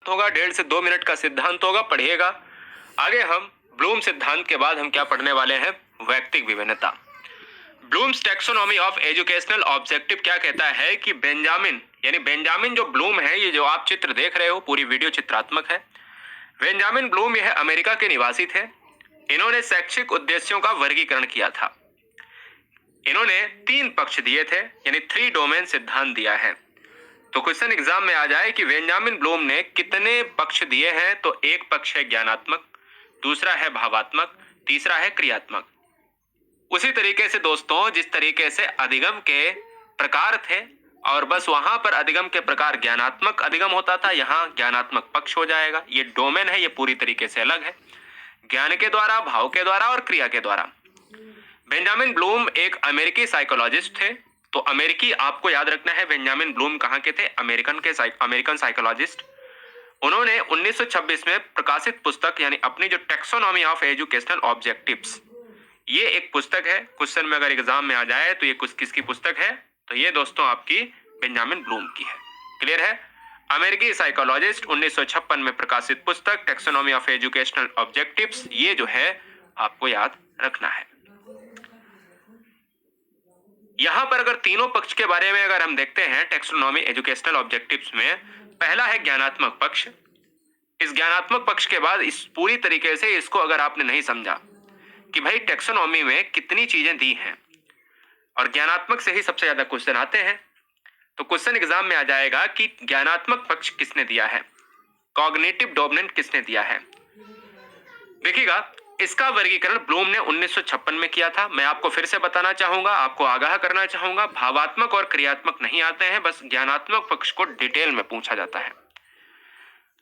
होगा, 1.5 से 2 मिनट का सिद्धांत होगा, पढ़िएगा। आगे हम ब्लूम सिद्धांत के बाद हम क्या पढ़ने वाले हैं, वैयक्तिक विभिन्नता। Bloom's taxonomy of educational objective क्या कहता है कि बेंजामिन जो ब्लूम है, ये जो आप चित्र देख रहे हो पूरी वीडियो चित्रात्मक है। बेंजामिन ब्लूम यह अमेरिका के निवासी थे। इन्होंने शैक्षिक उद्देश्यों का वर्गीकरण किया था। इन्होंने 3 पक्ष दिए थे, यानी 3 डोमेन सिद्धांत दिया है। तो क्वेश्चन एग्जाम में आ जाए कि बेंजामिन ब्लूम ने कितने पक्ष दिए हैं, तो एक पक्ष है ज्ञानात्मक, दूसरा है भावात्मक, तीसरा है क्रियात्मक। उसी तरीके से दोस्तों, जिस तरीके से अधिगम के प्रकार थे और बस वहां पर अधिगम के प्रकार ज्ञानात्मक अधिगम होता था, यहाँ ज्ञानात्मक पक्ष हो जाएगा। ये डोमेन है, ये पूरी तरीके से अलग है, ज्ञान के द्वारा, भाव के द्वारा और क्रिया के द्वारा। बेंजामिन ब्लूम एक अमेरिकी साइकोलॉजिस्ट थे। तो अमेरिकी आपको याद रखना है, बेंजामिन ब्लूम कहाँ के थे, अमेरिकन साइकोलॉजिस्ट। उन्होंने 1926 में प्रकाशित पुस्तक यानी अपनी जो टैक्सोनॉमी ऑफ एजुकेशनल ऑब्जेक्टिव्स, ये एक पुस्तक है। क्वेश्चन में अगर एग्जाम में आ जाए तो ये किसकी पुस्तक है, तो ये दोस्तों आपकी बेंजामिन ब्लूम की है। क्लियर है? अमेरिकी साइकोलॉजिस्ट 1956 में प्रकाशित पुस्तक टैक्सोनॉमी ऑफ एजुकेशनल ऑब्जेक्टिव्स, ये जो है आपको याद रखना है। यहां पर अगर तीनों पक्ष के बारे में अगर हम देखते हैं टैक्सोनॉमी एजुकेशनल ऑब्जेक्टिव्स में, पहला है ज्ञानात्मक पक्ष। इस ज्ञानात्मक पक्ष के बाद इस पूरी तरीके से इसको अगर आपने नहीं समझा कि भाई टैक्सोनॉमी में कितनी चीजें दी हैं, और ज्ञानात्मक से ही सबसे ज्यादा क्वेश्चन आते हैं, तो क्वेश्चन एग्जाम में आ जाएगा कि ज्ञानात्मक पक्ष किसने दिया है, कॉग्निटिव डोमिनेंट किसने दिया है। देखिएगा, इसका वर्गीकरण ब्लूम ने 1956 में किया था। मैं आपको फिर से बताना चाहूंगा, आपको आगाह करना चाहूंगा, भावात्मक और क्रियात्मक नहीं आते हैं, बस ज्ञानात्मक पक्ष को डिटेल में पूछा जाता है।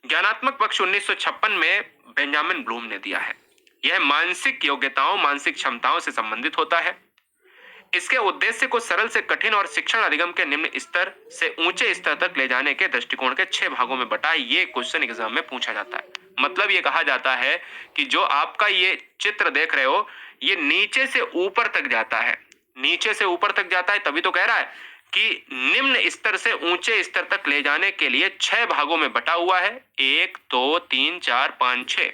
ज्ञानात्मक पक्ष 1956 में बेंजामिन ब्लूम ने दिया है। यह मानसिक योग्यताओं, मानसिक क्षमताओं से संबंधित होता है। इसके उद्देश्य को सरल से कठिन और शिक्षण अधिगम के निम्न स्तर से ऊंचे स्तर तक ले जाने के दृष्टिकोण के 6 भागों में बटा ये क्वेश्चन एग्जाम में पूछा जाता है। मतलब ये कहा जाता है कि जो आपका ये चित्र देख रहे हो, ये नीचे से ऊपर तक जाता है, नीचे से ऊपर तक जाता है, तभी तो कह रहा है कि निम्न स्तर से ऊंचे स्तर तक ले जाने के लिए 6 भागों में बटा हुआ है। 1 2 3 4 5 6।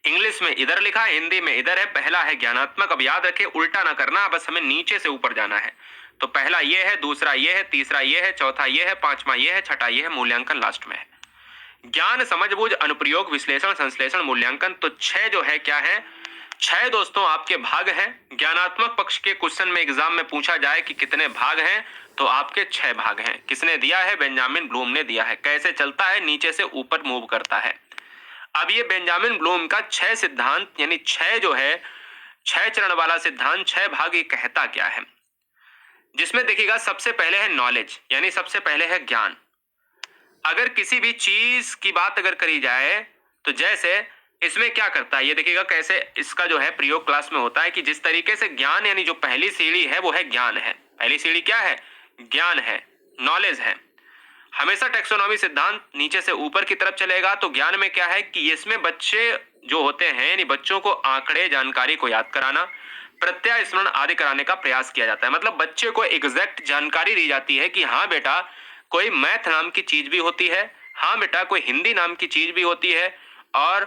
इंग्लिश में इधर लिखा है, हिंदी में इधर है। पहला है ज्ञानात्मक। अब याद रखे, उल्टा ना करना, बस हमें नीचे से ऊपर जाना है। तो पहला ये है, दूसरा ये है, तीसरा ये है, चौथा ये है, पांचवा ये है, छठा ये है, मूल्यांकन लास्ट में है। ज्ञान, समझबूझ, अनुप्रयोग, विश्लेषण, संश्लेषण, मूल्यांकन, तो 6 जो है क्या है, 6 दोस्तों आपके भाग हैं। ज्ञानात्मक पक्ष के क्वेश्चन में एग्जाम में पूछा जाए कि कितने भाग हैं, तो आपके 6 भाग हैं। किसने दिया है? बेंजामिन ब्लूम ने दिया है। कैसे चलता है? नीचे से ऊपर मूव करता है। अब ये बेंजामिन ब्लूम का 6 सिद्धांत, यानी 6 जो है 6 चरण वाला सिद्धांत, 6 भाग, ये कहता क्या है, जिसमें देखिएगा सबसे पहले है नॉलेज, यानी सबसे पहले है ज्ञान। अगर किसी भी चीज की बात अगर करी जाए तो जैसे इसमें क्या करता है, ये देखिएगा कैसे इसका जो है प्रयोग क्लास में होता है कि जिस तरीके से ज्ञान, यानी जो पहली सीढ़ी है वो है ज्ञान है। पहली सीढ़ी क्या है? ज्ञान है, नॉलेज है। हमेशा टैक्सोनॉमी सिद्धांत नीचे से ऊपर की तरफ चलेगा। तो ज्ञान में क्या है कि इसमें बच्चे जो होते हैं, यानी बच्चों को आंकड़े, जानकारी को याद कराना, प्रत्यय स्मरण आदि कराने का प्रयास किया जाता है। मतलब बच्चे को एग्जैक्ट जानकारी दी जाती है कि हाँ बेटा, कोई मैथ नाम की चीज भी होती है, हाँ बेटा कोई हिंदी नाम की चीज भी होती है, और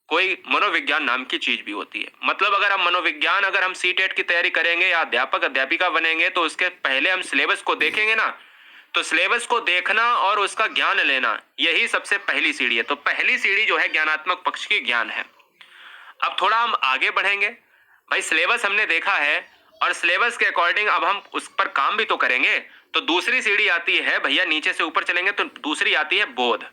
कोई मनोविज्ञान नाम की चीज भी होती है। मतलब अगर हम मनोविज्ञान, अगर हम सीटेट की तैयारी करेंगे या अध्यापक अध्यापिका बनेंगे, तो उसके पहले हम सिलेबस को देखेंगे ना, तो सिलेबस को देखना और उसका ज्ञान लेना, यही सबसे पहली सीढ़ी है। तो पहली सीढ़ी जो है ज्ञानात्मक पक्ष की ज्ञान है। अब थोड़ा हम आगे बढ़ेंगे। भाई सिलेबस हमने देखा है और सिलेबस के अकॉर्डिंग अब हम उस पर काम भी तो करेंगे। तो दूसरी सीढ़ी आती है, भैया नीचे से ऊपर चलेंगे तो दूसरी आती है बोध।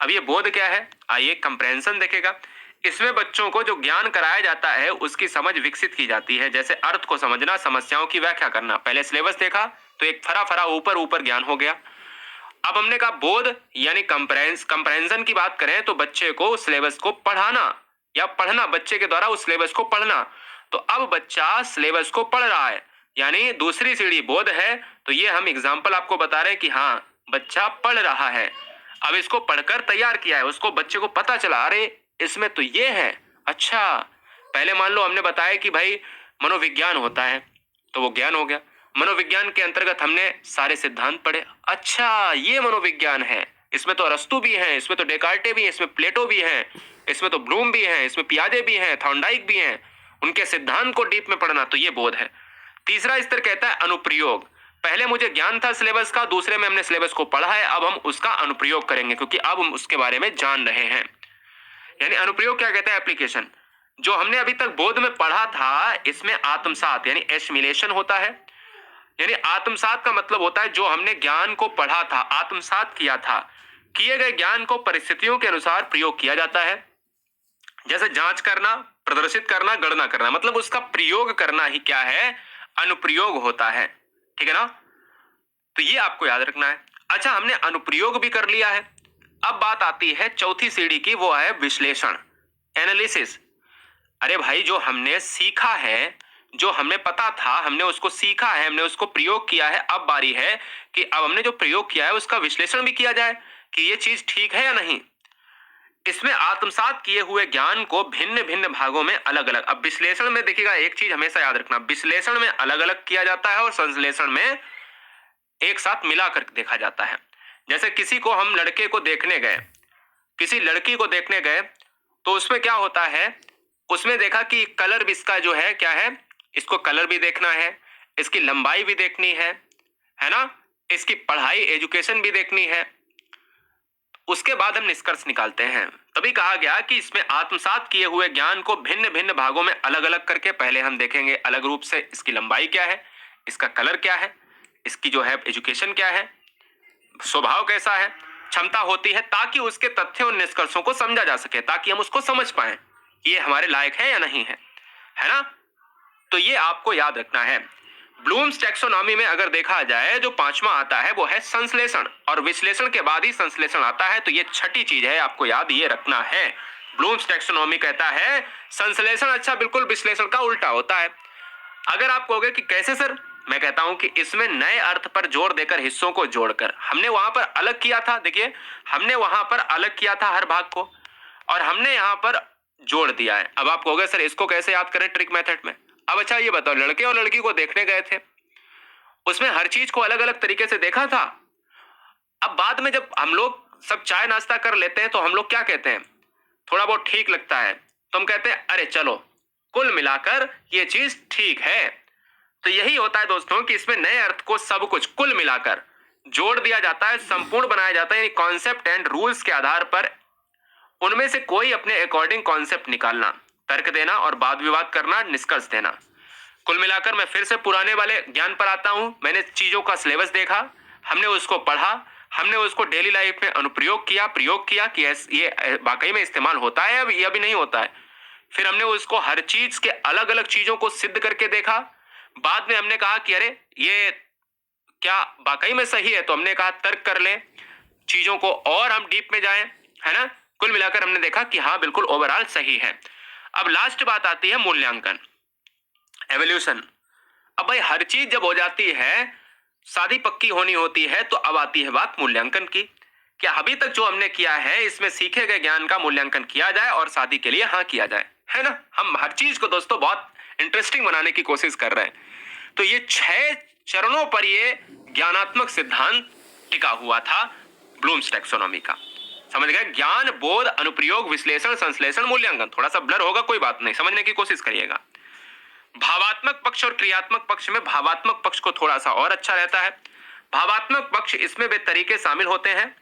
अब ये बोध क्या है? आइए कंप्रेhension देखेगा। इसमें बच्चों को जो ज्ञान कराया जाता है उसकी समझ विकसित की जाती है, जैसे अर्थ को समझना, समस्याओं की व्याख्या करना। पहले सिलेबस देखा तो एक फरा फरा ऊपर ऊपर ज्ञान हो गया। अब हमने कहा बोध यानी कंप्रेhension की बात करें तो बच्चे को सिलेबस को पढ़ाना या पढ़ना, बच्चे के द्वारा उस सिलेबस को पढ़ना। तो अब बच्चा सिलेबस को पढ़ रहा है, यानी दूसरी सीढ़ी बोध है। तो ये हम एग्जाम्पल आपको बता रहे हैं कि हाँ बच्चा पढ़ रहा है। अब इसको पढ़कर तैयार किया है, उसको बच्चे को पता चला अरे इसमें तो ये है। अच्छा, पहले मान लो हमने बताया कि भाई मनोविज्ञान होता है, तो वो ज्ञान हो गया। मनोविज्ञान के अंतर्गत हमने सारे सिद्धांत पढ़े। अच्छा ये मनोविज्ञान है, इसमें तो अरस्तु भी हैं, इसमें तो डेकार्टे भी हैं, इसमें प्लेटो भी हैं, इसमें तो ब्लूम भी हैं, इसमें पियाजे भी हैं, थॉर्नडाइक भी हैं। उनके सिद्धांत को डीप में पढ़ना, तो ये बोध है। तीसरा स्तर कहता है अनुप्रयोग। पहले मुझे ज्ञान था सिलेबस का, दूसरे में हमने सिलेबस को पढ़ा है, अब हम उसका अनुप्रयोग करेंगे क्योंकि अब हम उसके बारे में जान रहे हैं। यानी अनुप्रयोग क्या कहता है? एप्लीकेशन। जो हमने अभी तक बोध में पढ़ा था, इसमें आत्मसात यानी एसिमिलेशन होता है। यानी आत्मसात का मतलब होता है जो हमने ज्ञान को पढ़ा था, आत्मसात किया था, किए गए ज्ञान को परिस्थितियों के अनुसार प्रयोग किया जाता है। जैसे जांच करना, प्रदर्शित करना, गणना करना, मतलब उसका प्रयोग करना ही क्या है? अनुप्रयोग होता है। ठीक है ना? तो ये आपको याद रखना है। अच्छा, हमने अनुप्रयोग भी कर लिया है। अब बात आती है चौथी सीढ़ी की, वो है विश्लेषण, एनालिसिस। अरे भाई, जो हमने सीखा है, जो हमें पता था, हमने उसको सीखा है, हमने उसको प्रयोग किया है, अब बारी है कि अब हमने जो प्रयोग किया है उसका विश्लेषण भी किया जाए कि ये चीज ठीक है या नहीं। इसमें आत्मसात किए हुए ज्ञान को भिन्न भिन्न भागों में अलग अलग, अब विश्लेषण में देखिएगा एक चीज हमेशा याद रखना, विश्लेषण में अलग अलग किया जाता है और संश्लेषण में एक साथ मिलाकर देखा जाता है। जैसे किसी को हम लड़के को देखने गए, किसी लड़की को देखने गए, तो उसमें क्या होता है? उसमें देखा कि कलर भी इसका जो है क्या है, इसको कलर भी देखना है, इसकी लंबाई भी देखनी है ना, इसकी पढ़ाई एजुकेशन भी देखनी है। उसके बाद हम निष्कर्ष निकालते हैं। तभी कहा गया कि इसमें आत्मसात किए हुए ज्ञान को भिन्न भिन्न भागों में अलग अलग करके पहले हम देखेंगे अलग रूप से इसकी लंबाई क्या है, इसका कलर क्या है, इसकी जो है एजुकेशन क्या है, स्वभाव कैसा है, क्षमता होती है, ताकि उसके तथ्यों और निष्कर्षों को समझा जा सके, ताकि हम उसको समझ पाए ये हमारे लायक है या नहीं है ना? तो ये आपको याद रखना है। ब्लूम्स टैक्सोनॉमी में अगर देखा जाए, जो पांचवा आता है वो है संश्लेषण, और विश्लेषण के बाद ही संश्लेषण आता है, तो ये छठी चीज है, आपको याद ये रखना है। ब्लूम्स टैक्सोनॉमी कहता है संश्लेषण, अच्छा बिल्कुल विश्लेषण का उल्टा होता है। अगर आप कहोगे कि कैसे सर, मैं कहता हूं कि इसमें नए अर्थ पर जोर देकर, हिस्सों को जोड़कर, हमने वहां पर अलग किया था, देखिए हमने वहां पर अलग किया था हर भाग को, और हमने यहां पर जोड़ दिया है। अब आप कहोगे सर इसको कैसे याद करें ट्रिक मेथड में? अब अच्छा ये बताओ, लड़के और लड़की को देखने गए थे, उसमें हर चीज को अलग अलग तरीके से देखा था। अब बाद में जब हम लोग सब चाय नाश्ता कर लेते हैं तो हम लोग क्या कहते हैं? थोड़ा बहुत ठीक लगता है तो हम कहते हैं अरे चलो, कुल मिलाकर ये चीज ठीक है। तो यही होता है दोस्तों कि इसमें नए अर्थ को सब कुछ कुल मिलाकर जोड़ दिया जाता है, संपूर्ण बनाया जाता है, यानी कॉन्सेप्ट एंड रूल्स के आधार पर उनमें से कोई अपने अकॉर्डिंग कॉन्सेप्ट निकालना, तर्क देना और वाद विवाद करना, निष्कर्ष देना। कुल मिलाकर मैं फिर से पुराने वाले ज्ञान पर आता हूं। मैंने चीजों का सिलेबस देखा, हमने उसको पढ़ा, हमने उसको डेली लाइफ में अनुप्रयोग किया, प्रयोग किया कि ये वाकई में इस्तेमाल होता है अब या भी नहीं होता है। फिर हमने उसको हर चीज के अलग अलग चीजों को सिद्ध करके देखा। बाद में हमने कहा कि अरे ये क्या वाकई में सही है, तो हमने कहा तर्क कर ले, चीजों को और हम डीप में जाएं, है ना। कुल मिलाकर हमने देखा कि हाँ बिल्कुल ओवरऑल सही है। अब लास्ट बात आती है मूल्यांकन, एवोल्यूशन। अब भाई हर चीज जब हो जाती है, शादी पक्की होनी होती है, तो अब आती है बात मूल्यांकन की। क्या अभी तक जो हमने किया है इसमें सीखे गए ज्ञान का मूल्यांकन किया जाए और शादी के लिए हाँ किया जाए, है ना। हम हर चीज को दोस्तों बहुत इंटरेस्टिंग बनाने की कोशिश कर रहे हैं। तो ये 6 चरणों पर ये ज्ञानात्मक सिद्धांत टिका हुआ था ब्लूम्स टैक्सोनॉमी का। समझ गए? ज्ञान, बोध, अनुप्रयोग, विश्लेषण, संश्लेषण, मूल्यांकन। थोड़ा सा ब्लर होगा, कोई बात नहीं, समझने की कोशिश करिएगा। भावात्मक पक्ष और क्रियात्मक पक्ष में भावात्मक पक्ष को थोड़ा सा और अच्छा रहता है। भावात्मक पक्ष, इसमें वे तरीके शामिल होते हैं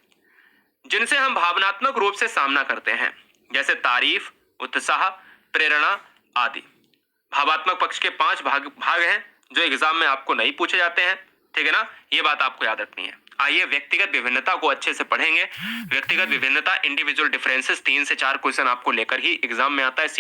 जिनसे हम भावनात्मक रूप से सामना करते हैं, जैसे तारीफ, उत्साह, प्रेरणा आदि। भावात्मक पक्ष के 5 भाग हैं जो एग्जाम में आपको नहीं पूछे जाते हैं, ठीक है ना। ये बात आपको याद रखनी है। आइए व्यक्तिगत विभिन्नता को अच्छे से पढ़ेंगे। व्यक्तिगत विभिन्नता, इंडिविजुअल डिफरेंसेस, 3 से 4 क्वेश्चन आपको लेकर ही एग्जाम में आता है।